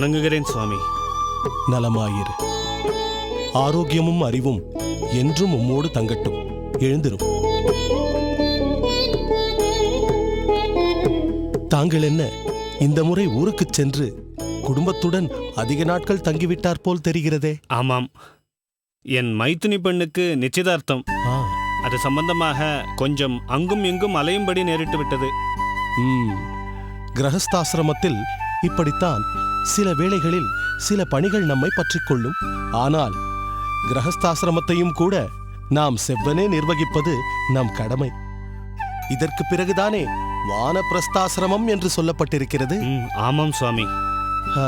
வணங்குகிறேன் சுவாமி. நலமாயிரு. ஆரோக்கியமும் அறிவும் என்றும் உம்மோடு தங்கட்டும். எழுந்திரும். தாங்கள் என்ன இந்த முறை ஊருக்குச் சென்று குடும்பத்துடன் அதிக நாட்கள் தங்கிவிட்டார் போல் தெரிகிறதே. ஆமாம், என் மைத்துனி பெண்ணுக்கு நிச்சயதார்த்தம். ஆ, அது சம்பந்தமாக கொஞ்சம் அங்கும் இங்கும் அலையும்படி நேரிட்டு விட்டது. கிரகஸ்தாசிரமத்தில் இப்படித்தான் சில வேளைகளில் சில பணிகள் நம்மை பற்றிக்கொள்ளும். ஆனால் கிரகஸ்தாசிரமத்தையும் கூட நாம் செவ்வனே நிர்வகிப்பது நம் கடமை. இதற்கு பிறகுதானே வானப்பிரஸ்தாசிரமம் என்று சொல்லப்பட்டிருக்கிறது. ஆமாம் சுவாமி. ஆ,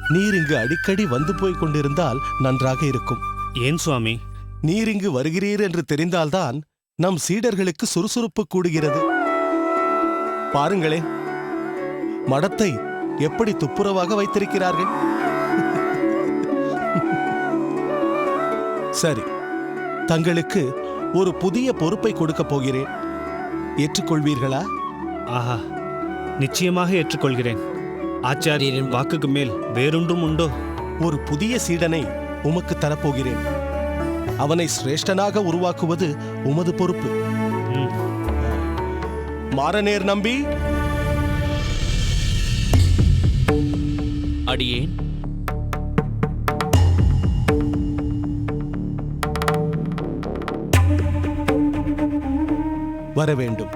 நீர் இங்கு அடிக்கடி வந்து போய் கொண்டிருந்தால் நன்றாக இருக்கும். ஏன் சுவாமி? நீர் இங்கு வருகிறீர் என்று தெரிந்தால்தான் நம் சீடர்களுக்கு சுறுசுறுப்பு கூடுகிறது. பாருங்களேன், மடத்தை எப்படி துப்புரவாக வைத்திருக்கிறார்கள். சரி, தங்களுக்கு ஒரு புதிய பொறுப்பை கொடுக்கப் போகிறேன். ஏற்றுக்கொள்வீர்களா? ஆஹா, நிச்சயமாக ஏற்றுக்கொள்கிறேன். ஆச்சாரியரின் வாக்குக்கு மேல் வேறொன்றும் உண்டோ? ஒரு புதிய சீடனை உமக்கு தரப்போகிறேன். அவனை சிரேஷ்டனாக உருவாக்குவது உமது பொறுப்பு. மாரநேர் நம்பி. அடியேன். வர வேண்டும்.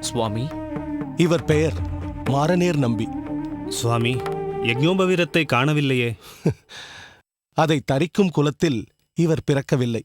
சுவாமி, இவர் பெயர் மாரநேர் நம்பி. சுவாமி, யஜ்ஞோபவீரத்தை காணவில்லையே. அதை தரிக்கும் குலத்தில் இவர் பிறக்கவில்லை.